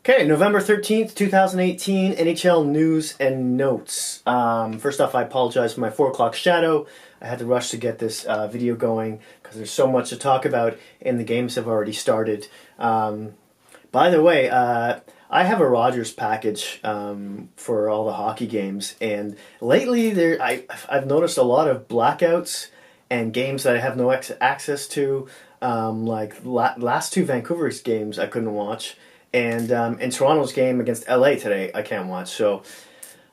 Okay, November 13th, 2018, NHL news and notes. First off, I apologize for my 4 o'clock shadow. I had to rush to get this video going because there's so much to talk about and the games have already started. By the way, I have a Rogers package for all the hockey games, and lately I've noticed a lot of blackouts and games that I have no access to. Like last two Vancouver's games I couldn't watch. And in Toronto's game against LA today, I can't watch. So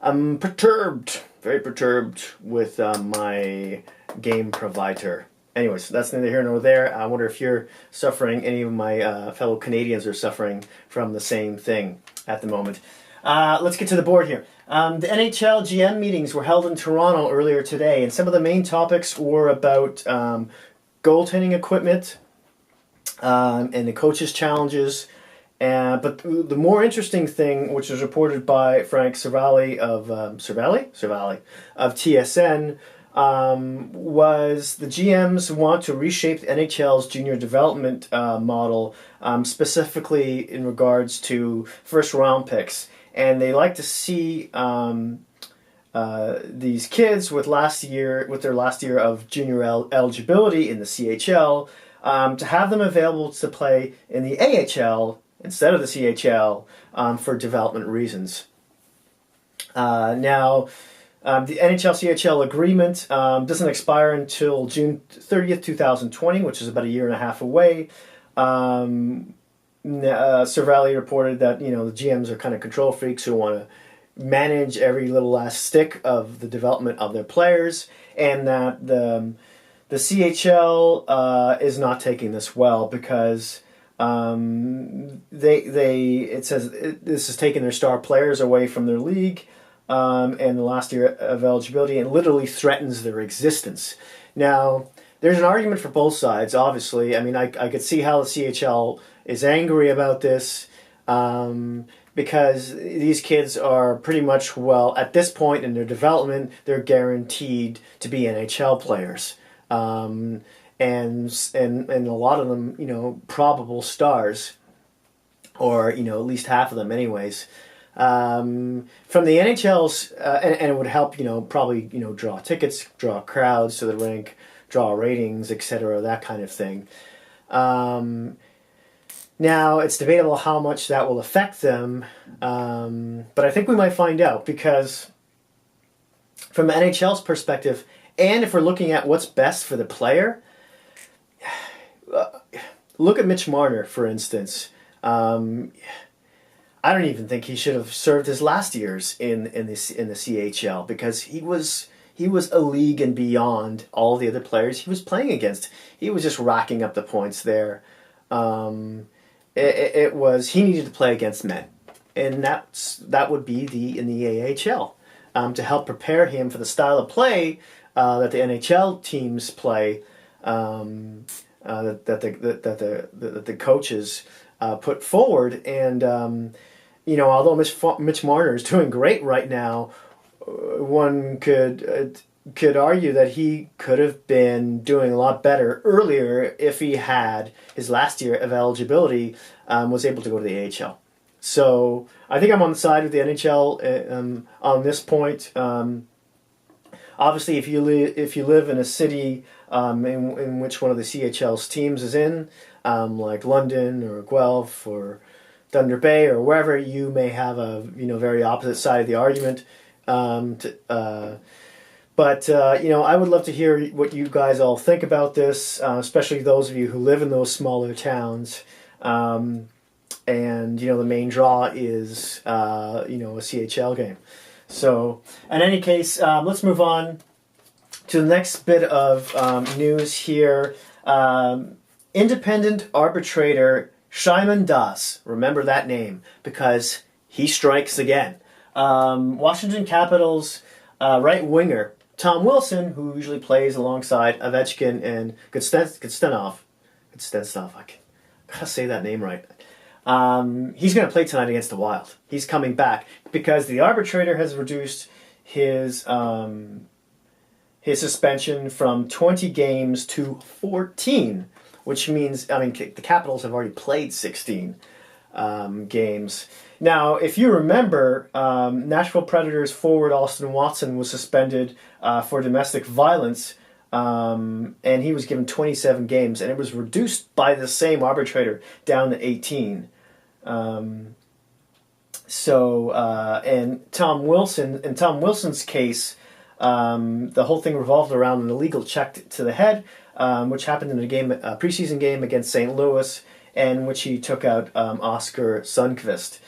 I'm perturbed, very perturbed with my game provider. Anyways, that's neither here nor there. I wonder if you're suffering, any of my fellow Canadians are suffering from the same thing at the moment. Let's get to the board here. The NHL GM meetings were held in Toronto earlier today, and some of the main topics were about goaltending equipment and the coaches' challenges. But the more interesting thing, which was reported by Frank Cervalli of of TSN, was the GMs want to reshape the NHL's junior development model, specifically in regards to first round picks, and they like to see these kids with their last year of junior eligibility in the CHL, to have them available to play in the AHL instead of the CHL for development reasons. Now, the NHL-CHL agreement doesn't expire until June 30th, 2020, which is about a year and a half away. Cervalli reported that the GMs are kind of control freaks who want to manage every little last stick of the development of their players, and that the CHL is not taking this well because it says this is taking their star players away from their league and the last year of eligibility, and literally threatens their existence. Now, there's an argument for both sides, obviously. I mean, I could see how the CHL is angry about this because these kids are pretty much, at this point in their development, they're guaranteed to be NHL players. And a lot of them, probable stars, or at least half of them, anyways. From the NHL's, and it would help, probably draw tickets, draw crowds to the rink, draw ratings, etc., that kind of thing. Now it's debatable how much that will affect them, but I think we might find out because, from the NHL's perspective, and if we're looking at what's best for the player. Look at Mitch Marner, for instance. I don't even think he should have served his last years in the CHL because he was a league and beyond all the other players he was playing against. He was just racking up the points there. He needed to play against men, and that would be in the AHL to help prepare him for the style of play that the NHL teams play. That the coaches put forward, and although Mitch Marner is doing great right now, one could argue that he could have been doing a lot better earlier if he had his last year of eligibility, was able to go to the AHL. So I think I'm on the side of the NHL on this point. Obviously, if you live in a city in which one of the CHL's teams is in, like London or Guelph or Thunder Bay or wherever, you may have a very opposite side of the argument. But I would love to hear what you guys all think about this, especially those of you who live in those smaller towns. And the main draw is a CHL game. So, in any case, let's move on to the next bit of news here. Independent arbitrator Shimon Das, remember that name, because he strikes again. Washington Capitals right winger Tom Wilson, who usually plays alongside Ovechkin and Kudstenov. I gotta say that name right. He's going to play tonight against the Wild. He's coming back because the arbitrator has reduced his suspension from 20 games to 14, which means, the Capitals have already played 16. games. Now, if you remember, Nashville Predators forward Austin Watson was suspended for domestic violence, and he was given 27 games, and it was reduced by the same arbitrator down to 18. And Tom Wilson, in Tom Wilson's case, the whole thing revolved around an illegal check to the head, which happened in a preseason game against St. Louis, in which he took out Oscar Sundqvist.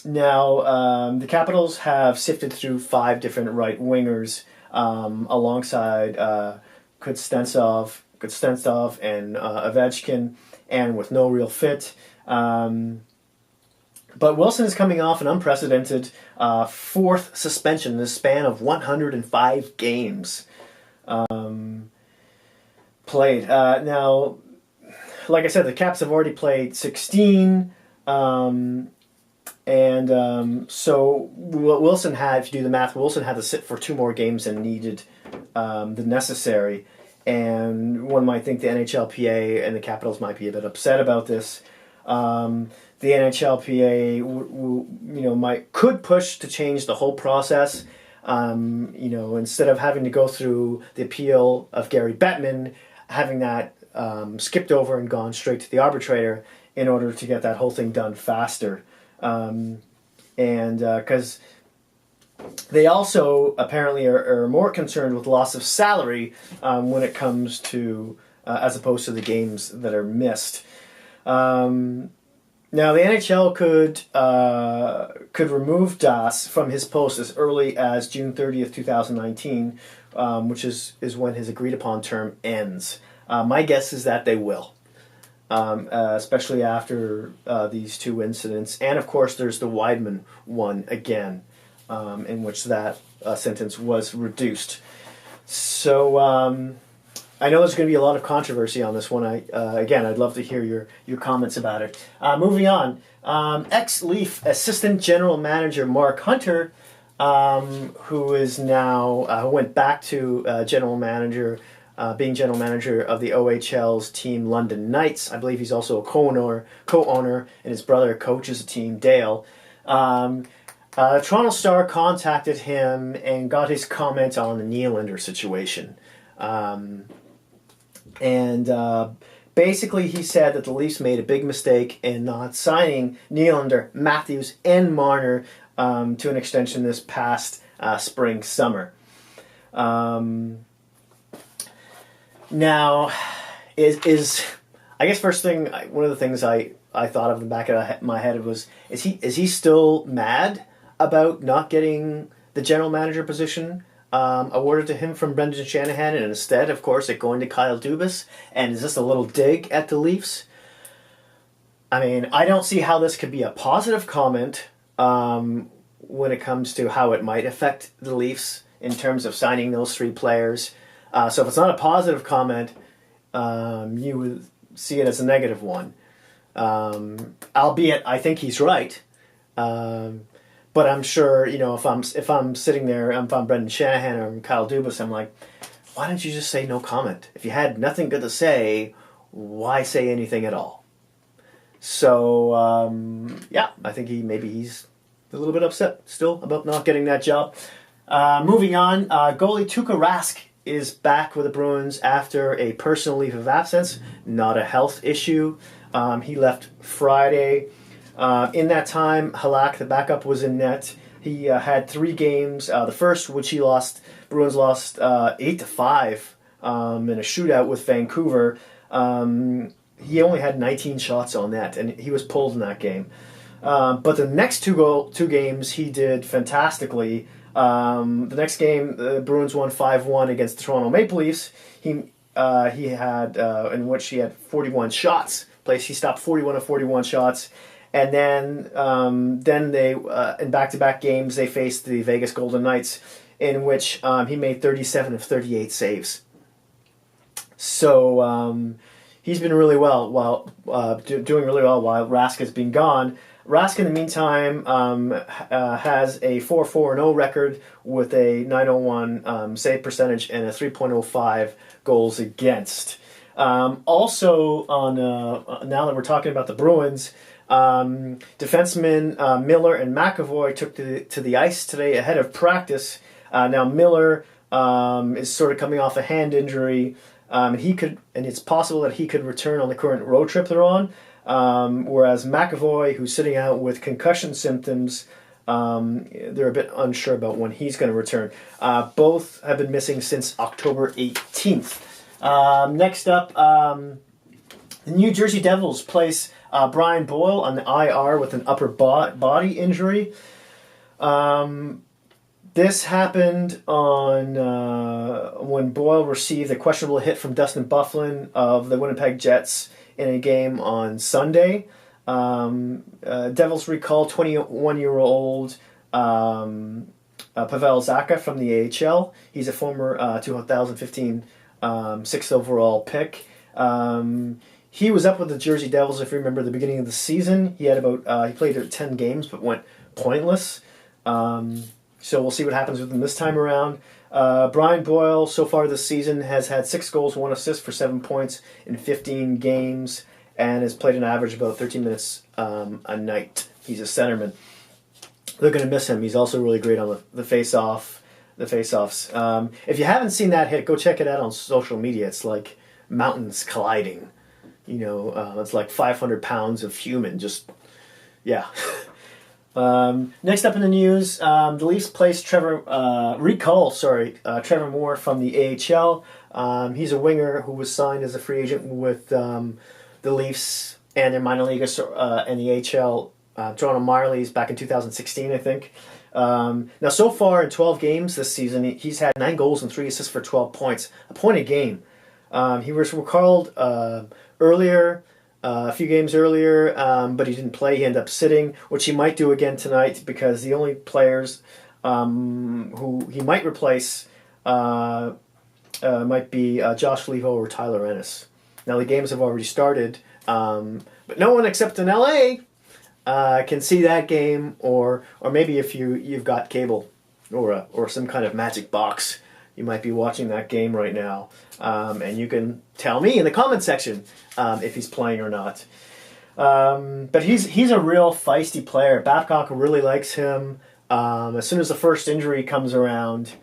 Now, the Capitals have sifted through 5 different right wingers alongside Kuznetsov and Ovechkin, and with no real fit. But Wilson is coming off an unprecedented 4th suspension in the span of 105 games played. Now, like I said, the Caps have already played 16, so Wilson had, if you do the math, Wilson had to sit for 2 more games than needed, the necessary. And one might think the NHLPA and the Capitals might be a bit upset about this. The NHLPA, could push to change the whole process. Instead of having to go through the appeal of Gary Bettman, having that skipped over and gone straight to the arbitrator in order to get that whole thing done faster. Because they also apparently are more concerned with loss of salary when it comes to, as opposed to the games that are missed. Now, the NHL could remove Das from his post as early as June 30th, 2019, which is when his agreed-upon term ends. My guess is that they will, especially after these 2 incidents. And, of course, there's the Weidman one again, in which that sentence was reduced. So, I know there's going to be a lot of controversy on this one. I'd love to hear your comments about it. Moving on, ex-Leaf assistant general manager Mark Hunter, who is now who went back to being general manager of the OHL's team London Knights. I believe he's also a co-owner, and his brother coaches the team, Dale. Toronto Star contacted him and got his comment on the Nylander situation. Basically he said that the Leafs made a big mistake in not signing Nylander, Matthews, and Marner to an extension this past spring-summer. Now, I guess first thing, one of the things I thought of in the back of my head was, is he still mad about not getting the general manager position awarded to him from Brendan Shanahan, and instead, of course, it going to Kyle Dubas? And is this a little dig at the Leafs? I mean, I don't see how this could be a positive comment when it comes to how it might affect the Leafs in terms of signing those 3 players. So if it's not a positive comment, you would see it as a negative one. Albeit, I think he's right. But I'm sure, if I'm sitting there, if I'm Brendan Shanahan or Kyle Dubas, I'm like, why don't you just say no comment? If you had nothing good to say, why say anything at all? So, I think he's a little bit upset still about not getting that job. Moving on, goalie Tuukka Rask is back with the Bruins after a personal leave of absence, not a health issue. He left Friday. In that time, Halak, the backup, was in net. He had 3 games. The first, which Bruins lost 8-5 in a shootout with Vancouver. He only had 19 shots on net, and he was pulled in that game. But the next two games, he did fantastically. The next game, the Bruins won 5-1 against the Toronto Maple Leafs. He had in which he had 41 shots. He stopped 41 of 41 shots. And then they in back-to-back games they faced the Vegas Golden Knights, in which he made 37 of 38 saves. So he's been really well doing really well while Rask has been gone. Rask, in the meantime, has a 4-4-0 record with a .901 save percentage and a 3.05 goals against. Also, on now that we're talking about the Bruins, defensemen Miller and McAvoy took to the ice today ahead of practice. Now Miller is sort of coming off a hand injury, and it's possible that he could return on the current road trip they're on. Whereas McAvoy, who's sitting out with concussion symptoms, they're a bit unsure about when he's going to return. Both have been missing since October 18th. Next up, the New Jersey Devils place Brian Boyle on the IR with an upper body injury. This happened on when Boyle received a questionable hit from Dustin Byfuglien of the Winnipeg Jets in a game on Sunday. Devils recall 21-year-old Pavel Zacha from the AHL. He's a former 2015 6th overall pick. He was up with the Jersey Devils, if you remember, the beginning of the season. He played 10 games but went pointless. So we'll see what happens with him this time around. Brian Boyle, so far this season, has had 6 goals, 1 assist for 7 points in 15 games, and has played an average of about 13 minutes a night. He's a centerman. They're going to miss him. He's also really great on the face-offs. If you haven't seen that hit, go check it out on social media. It's like mountains colliding. It's like 500 pounds of human. Yeah. Next up in the news, the Leafs placed Trevor Moore from the AHL. He's a winger who was signed as a free agent with the Leafs and their minor league and the AHL Toronto Marlies back in 2016, I think. Now, so far in 12 games this season, he's had 9 goals and 3 assists for 12 points, a point a game. He was recalled earlier. A few games earlier, but he didn't play. He ended up sitting, which he might do again tonight because the only players who he might replace might be Josh Levo or Tyler Ennis. Now, the games have already started, but no one except in LA can see that game, or maybe if you've got cable or some kind of magic box, you might be watching that game right now, and you can tell me in the comment section if he's playing or not. But he's a real feisty player. Babcock really likes him. As soon as the first injury comes around,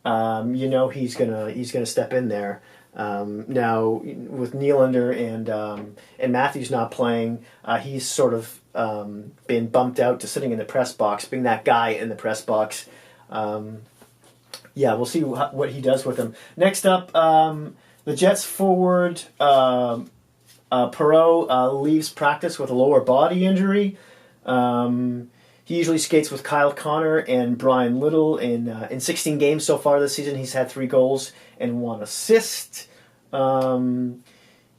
he's gonna step in there. Now with Nylander and Matthews not playing, he's sort of been bumped out to sitting in the press box, being that guy in the press box. We'll see what he does with him. Next up, the Jets forward Perreault leaves practice with a lower body injury. He usually skates with Kyle Connor and Brian Little. In 16 games so far this season, he's had 3 goals and 1 assist.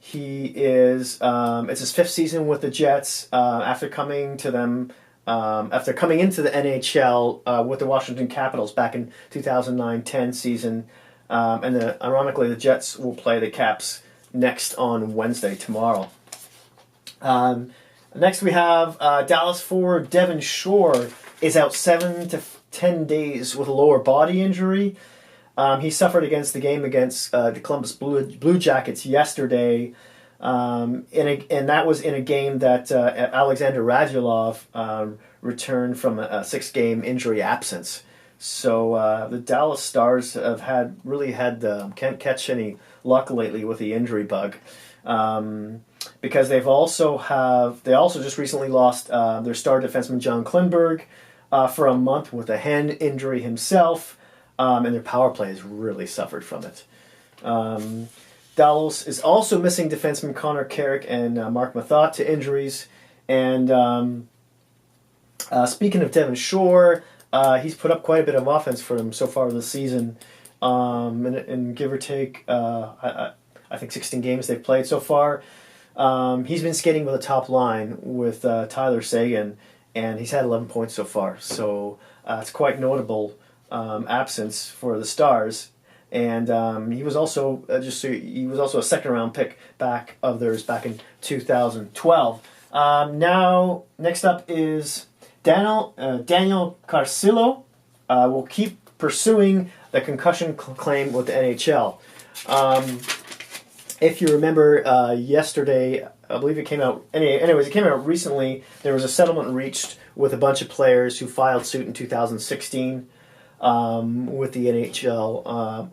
He is it's his 5th season with the Jets after coming into the NHL with the Washington Capitals back in 2009-10 season. Ironically, the Jets will play the Caps next on Wednesday, tomorrow. Next we have Dallas forward Devin Shore is out 7 to 10 days with a lower body injury. He suffered against the Columbus Blue Jackets yesterday, and that was in a game that Alexander Radulov returned from a 6-game injury absence. So the Dallas Stars can't catch any luck lately with the injury bug, because they also just recently lost their star defenseman John Klingberg for a month with a hand injury himself, and their power play has really suffered from it. Dallas is also missing defenseman Connor Carrick and Mark Mathot to injuries. And speaking of Devin Shore, he's put up quite a bit of offense for them so far this season. And give or take, I think 16 games they've played so far. He's been skating with a top line with Tyler Seguin, and he's had 11 points so far. So it's quite notable absence for the Stars. And he was also a 2nd-round pick of theirs back in 2012. Now, next up is Daniel Carcillo. Will keep pursuing the concussion claim with the NHL. if you remember yesterday, I believe it came out. Anyways, it came out recently. There was a settlement reached with a bunch of players who filed suit in 2016 with the NHL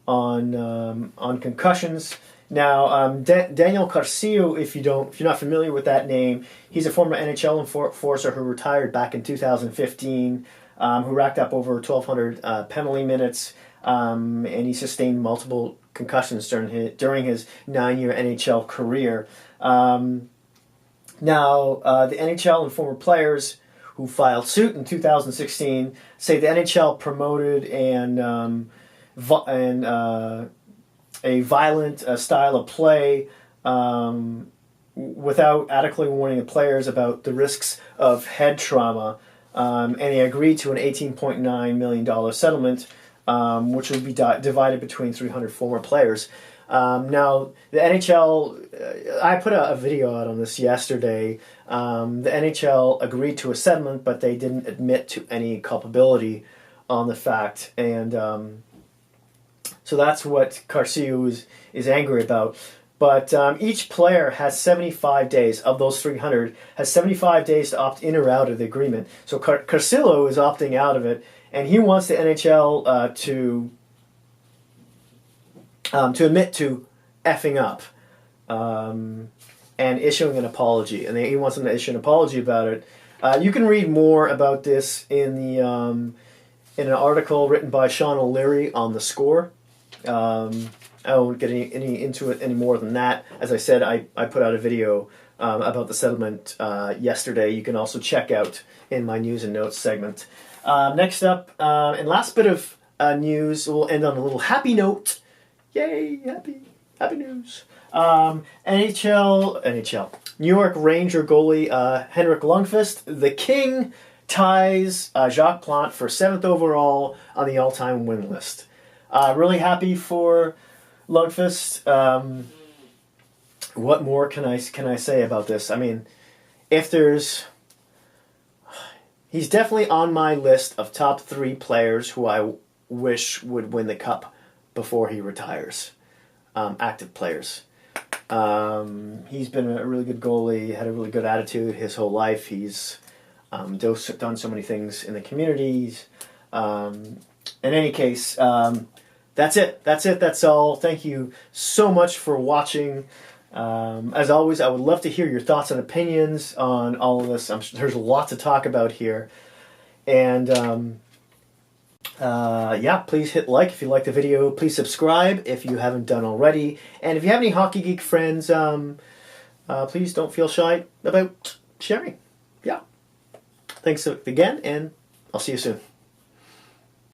on concussions. Now, Daniel Carcillo, if you're not familiar with that name, he's a former NHL enforcer who retired back in 2015, who racked up over 1,200 penalty minutes, and he sustained multiple concussions during his 9-year NHL career. Now, the NHL and former players who filed suit in 2016 say the NHL promoted a violent style of play without adequately warning the players about the risks of head trauma, and they agreed to an $18.9 million settlement, which would be divided between 300 former players. Now, the NHL, I put a video out on this yesterday. The NHL agreed to a settlement, but they didn't admit to any culpability on the fact, and so that's what Carcillo is angry about. But each player has 75 days, of those 300, has 75 days to opt in or out of the agreement. So Carcillo is opting out of it, and he wants the NHL to admit to effing up and issuing an apology. And he wants them to issue an apology about it. You can read more about this in an article written by Sean O'Leary on The Score. I won't get into it any more than that. As I said, I put out a video about the settlement yesterday. You can also check out in my news and notes segment. Next up, and last bit of news, we'll end on a little happy note. Yay, happy news. NHL. New York Ranger goalie Henrik Lundqvist, the King, ties Jacques Plante for 7th overall on the all-time win list. Really happy for Lundqvist. What more can I say about this? I mean, he's definitely on my list of top 3 players who I wish would win the cup before he retires. Active players. He's been a really good goalie, had a really good attitude his whole life. He's done so many things in the communities. In any case, that's it. That's all. Thank you so much for watching. As always, I would love to hear your thoughts and opinions on all of this. I'm sure there's a lot to talk about here. And please hit like if you like the video. Please subscribe if you haven't done already. And if you have any Hockey Geek friends, please don't feel shy about sharing. Yeah. Thanks again, and I'll see you soon.